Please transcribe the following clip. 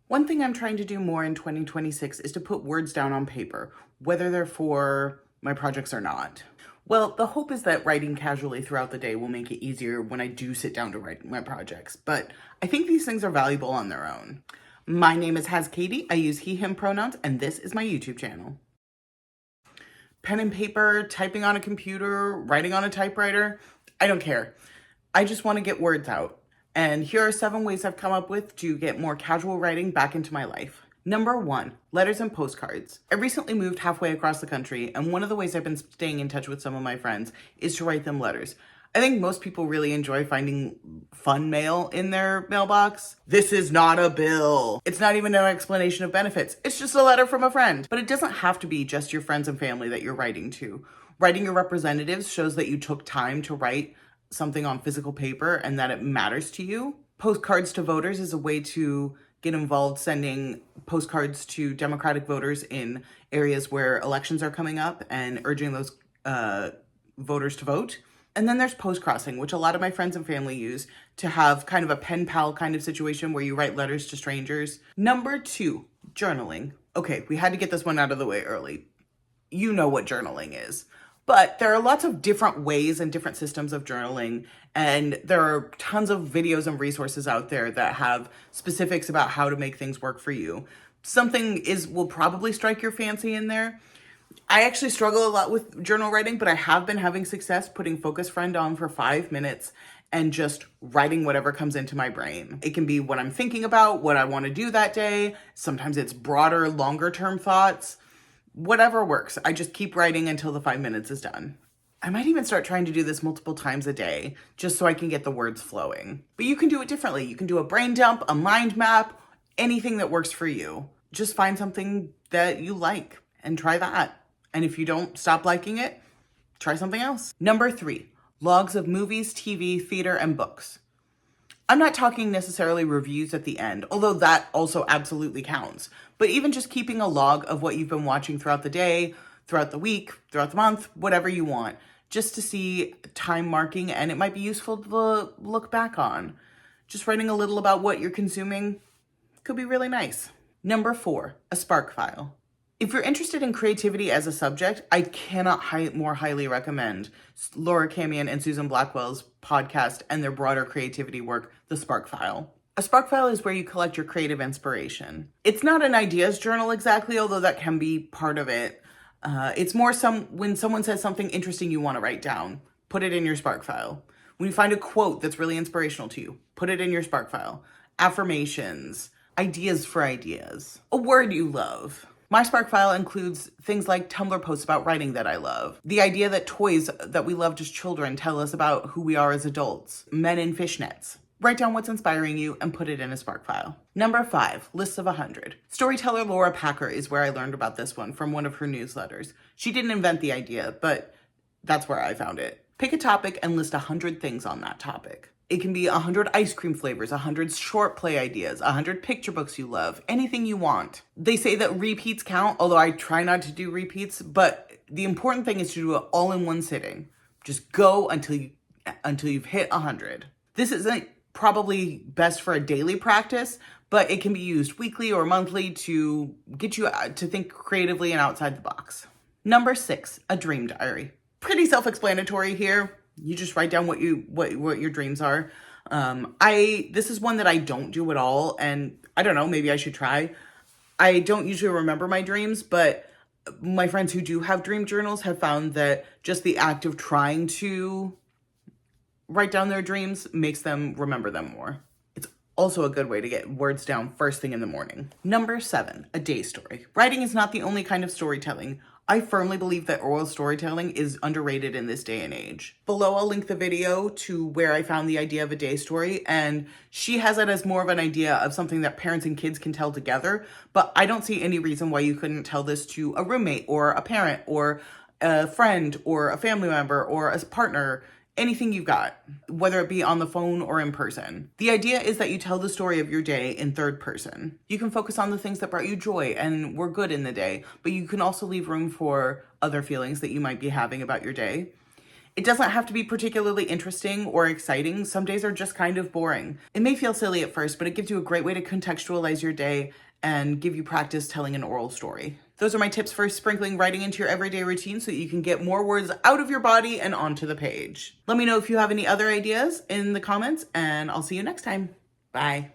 One thing I'm trying to do more in 2026 is to put words down on paper, whether they're for my projects or not. Well, the hope is that writing casually throughout the day will make it easier when I do sit down to write my projects, but I think these things are valuable on their own. My name is Has Katie. I use he, him pronouns, and this is my YouTube channel. Pen and paper, typing on a computer, writing on a typewriter, I don't care. I just want to get words out. And here are 7 ways I've come up with to get more casual writing back into my life. Number 1, letters and postcards. I recently moved halfway across the country, and one of the ways I've been staying in touch with some of my friends is to write them letters. I think most people really enjoy finding fun mail in their mailbox. This is not a bill. It's not even an explanation of benefits. It's just a letter from a friend. But it doesn't have to be just your friends and family that you're writing to. Writing your representatives shows that you took time to write something on physical paper and that it matters to you. Postcards to voters is a way to get involved sending postcards to Democratic voters in areas where elections are coming up and urging those voters to vote. And then there's post crossing, which a lot of my friends and family use to have kind of a pen pal kind of situation where you write letters to strangers. Number 2, journaling. Okay, we had to get this one out of the way early. You know what journaling is. But there are lots of different ways and different systems of journaling, and there are tons of videos and resources out there that have specifics about how to make things work for you. Something will probably strike your fancy in there. I actually struggle a lot with journal writing, but I have been having success putting Focus Friend on for 5 minutes and just writing whatever comes into my brain. It can be what I'm thinking about, what I want to do that day. Sometimes it's broader, longer term thoughts. Whatever works. I just keep writing until the 5 minutes is done. I might even start trying to do this multiple times a day just so I can get the words flowing. But you can do it differently. You can do a brain dump, a mind map, anything that works for you. Just find something that you like and try that. And if you don't stop liking it, try something else. Number 3, logs of movies, TV, theater, and books. I'm not talking necessarily reviews at the end, although that also absolutely counts. But even just keeping a log of what you've been watching throughout the day, throughout the week, throughout the month, whatever you want, just to see time marking, and it might be useful to look back on. Just writing a little about what you're consuming could be really nice. Number 4, a spark file. If you're interested in creativity as a subject, I cannot more highly recommend Laura Camion and Susan Blackwell's podcast and their broader creativity work, The Spark File. A spark file is where you collect your creative inspiration. It's not an ideas journal exactly, although that can be part of it. It's more when someone says something interesting you want to write down, put it in your spark file. When you find a quote that's really inspirational to you, put it in your spark file. Affirmations, ideas for ideas, a word you love. My spark file includes things like Tumblr posts about writing that I love, the idea that toys that we loved as children tell us about who we are as adults, men in fishnets. Write down what's inspiring you and put it in a spark file. Number 5, lists of 100. Storyteller Laura Packer is where I learned about this one from one of her newsletters. She didn't invent the idea, but that's where I found it. Pick a topic and list 100 things on that topic. It can be 100 ice cream flavors, 100 short play ideas, 100 picture books you love, anything you want. They say that repeats count, although I try not to do repeats, but the important thing is to do it all in one sitting. Just go until you've hit 100. This isn't probably best for a daily practice, but it can be used weekly or monthly to get you to think creatively and outside the box. Number 6, a dream diary. Pretty self-explanatory here. You just write down what your dreams are. This is one that I don't do at all, and I don't know, maybe I should try. I don't usually remember my dreams, but my friends who do have dream journals have found that just the act of trying to write down their dreams makes them remember them more. It's also a good way to get words down first thing in the morning. Number 7, a day story. Writing is not the only kind of storytelling. I firmly believe that oral storytelling is underrated in this day and age. Below, I'll link the video to where I found the idea of a day story, and she has it as more of an idea of something that parents and kids can tell together, but I don't see any reason why you couldn't tell this to a roommate or a parent or a friend or a family member or a partner. Anything you've got, whether it be on the phone or in person. The idea is that you tell the story of your day in third person. You can focus on the things that brought you joy and were good in the day, but you can also leave room for other feelings that you might be having about your day. It doesn't have to be particularly interesting or exciting. Some days are just kind of boring. It may feel silly at first, but it gives you a great way to contextualize your day and give you practice telling an oral story. Those are my tips for sprinkling writing into your everyday routine so that you can get more words out of your body and onto the page. Let me know if you have any other ideas in the comments, and I'll see you next time. Bye.